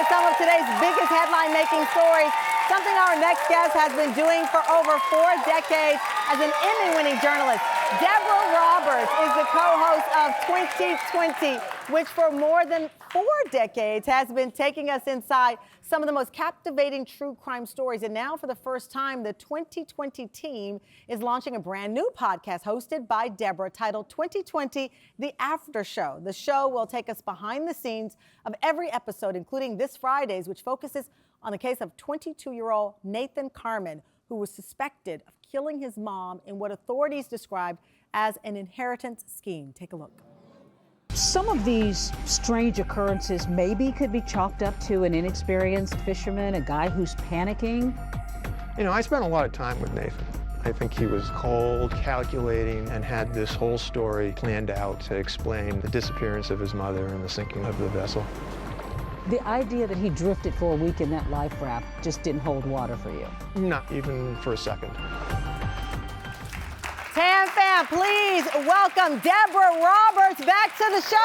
some of today's biggest headline-making stories, something our next guest has been doing for over 4 decades as an Emmy-winning journalist. Deborah Roberts is the co-host of 2020, which for more than 4 decades has been taking us inside some of the most captivating true crime stories. And now, for the first time, the 2020 team is launching a brand new podcast hosted by Deborah titled 2020, The After Show. The show will take us behind the scenes of every episode, including this Friday's, which focuses on the case of 22-year-old Nathan Carman, who was suspected of killing his mom in what authorities described as an inheritance scheme. Take a look. Some of these strange occurrences maybe could be chalked up to an inexperienced fisherman, a guy who's panicking. You know, I spent a lot of time with Nathan. I think he was cold, calculating, and had this whole story planned out to explain the disappearance of his mother and the sinking of the vessel. The idea that he drifted for a week in that life raft just didn't hold water for you. Not even for a second. Tam fam, please welcome Deborah Roberts back to the show.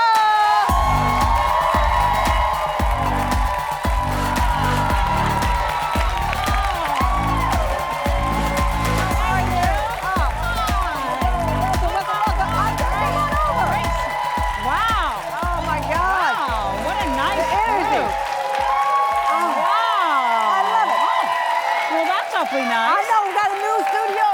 Nice. I know, we got a new studio.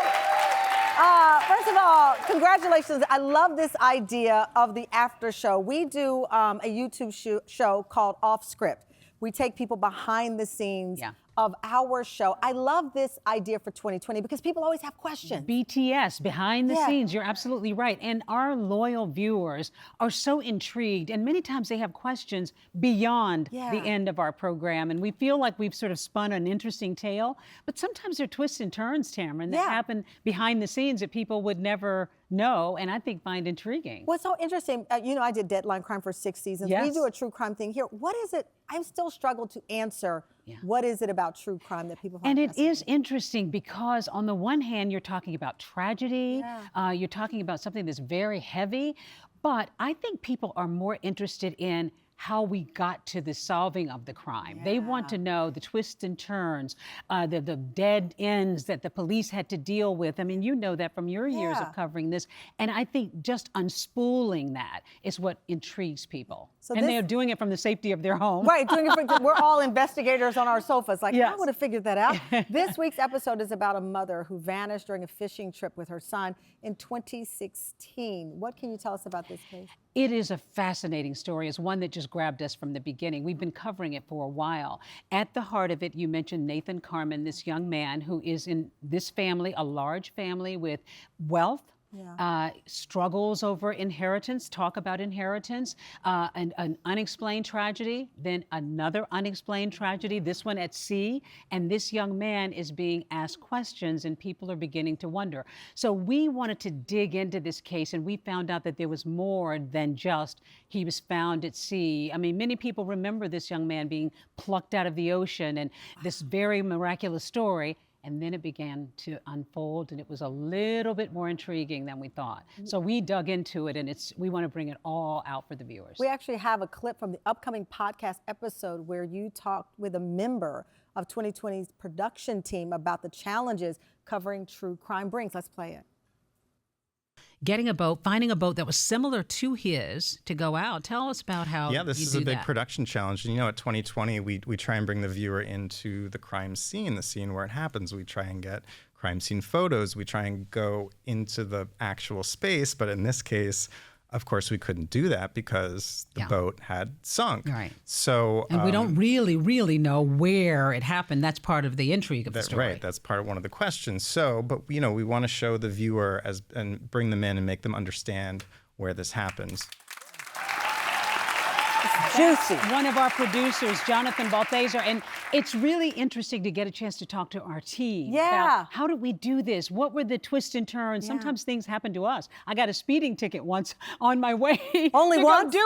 First of all, congratulations. I love this idea of the after show. We do a YouTube show called Off Script. We take people behind the scenes of our show. I love this idea for 2020 because people always have questions. BTS, behind the scenes, you're absolutely right. And our loyal viewers are so intrigued, and many times they have questions beyond the end of our program. And we feel like we've sort of spun an interesting tale, but sometimes there are twists and turns, Tamron, that happen behind the scenes that people would never know, and I think find intriguing. What's so interesting, you know, I did Deadline Crime for 6 seasons. We do a true crime thing here. What is it? I've still struggled to answer what is it about true crime that people find fascinating. And it is interesting because on the one hand, you're talking about tragedy, you're talking about something that's very heavy, but I think people are more interested in how we got to the solving of the crime. They want to know the twists and turns, the dead ends that the police had to deal with. I mean, you know that from your years of covering this. And I think just unspooling that is what intrigues people. So they're doing it from the safety of their home. Right, doing it from, we're all investigators on our sofas. Like, I would have figured that out. This week's episode is about a mother who vanished during a fishing trip with her son in 2016. What can you tell us about this case? It is a fascinating story. It's one that just grabbed us from the beginning. We've been covering it for a while. At the heart of it, you mentioned Nathan Carman, this young man who is in this family, a large family with wealth, struggles over inheritance, talk about inheritance, an unexplained tragedy, then another unexplained tragedy, this one at sea, and this young man is being asked questions and people are beginning to wonder. So we wanted to dig into this case and we found out that there was more than just he was found at sea. I mean, many people remember this young man being plucked out of the ocean and this very miraculous story. And then it began to unfold, and it was a little bit more intriguing than we thought. So we dug into it, and we want to bring it all out for the viewers. We actually have a clip from the upcoming podcast episode where you talked with a member of 2020's production team about the challenges covering true crime brings. Let's play it. Getting a boat, finding a boat that was similar to his to go out. Tell us about how this is a big production challenge. And, you know, at 2020, we try and bring the viewer into the crime scene, the scene where it happens. We try and get crime scene photos. We try and go into the actual space. But in this case, of course, we couldn't do that because the boat had sunk. Right. So, and we don't really know where it happened. That's part of the intrigue of the story. Right. That's part of one of the questions. So, but you know, we want to show the viewer and bring them in and make them understand where this happens. Juicy. One of our producers, Jonathan Balthaser, and it's really interesting to get a chance to talk to our team about how did we do this? What were the twists and turns? Sometimes things happen to us. I got a speeding ticket once on my way. Only once?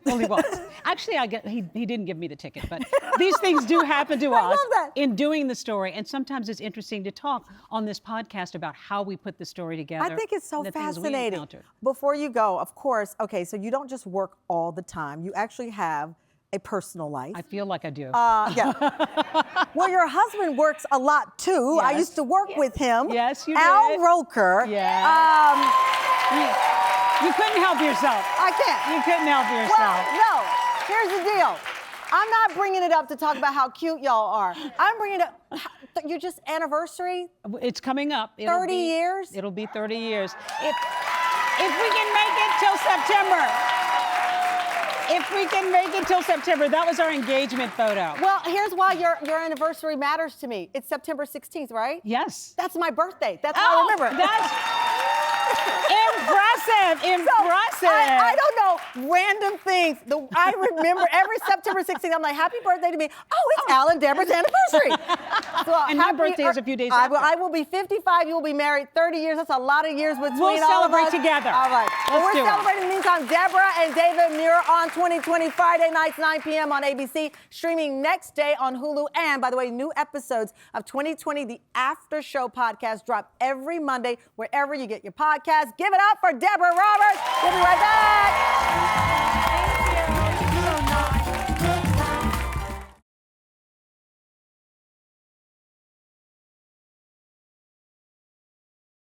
Only once. Actually, he didn't give me the ticket, but these things do happen to us love that. in doing the story. And sometimes it's interesting to talk on this podcast about how we put the story together. I think it's so and the things we fascinating. encountered. Before you go, of course, okay, so you don't just work all the time. You actually have a personal life. I feel like I do. Yeah. Well, your husband works a lot too. I Yes. used to work with him. Yes, you Al did. Roker. Yeah. You couldn't help yourself. I can't. You couldn't help yourself. Well, no. Here's the deal. I'm not bringing it up to talk about how cute y'all are. I'm bringing it up. You're just anniversary. It's coming up. 30 years? It'll be 30 years. If we can make it till September. If we can make it till September. That was our engagement photo. Well, here's why your anniversary matters to me. It's September 16th, right? Yes. That's my birthday. That's how I remember. That's impressive. Impressive. I don't know random things. I remember every September 16th, I'm like, happy birthday to me. Oh, it's Al and Deborah's anniversary. So And my birthday is a few days after. I will be 55. You will be married 30 years. That's a lot of years between We'll all of celebrate us. together. All right. Well, Let's we're do it. celebrating in the meantime. Deborah and David Muir on 2020 Friday nights, 9 p.m. on ABC, streaming next day on Hulu. And by the way, new episodes of 2020, the After Show podcast, drop every Monday wherever you get your podcasts. Give it up for Deborah Roberts. We'll be right back.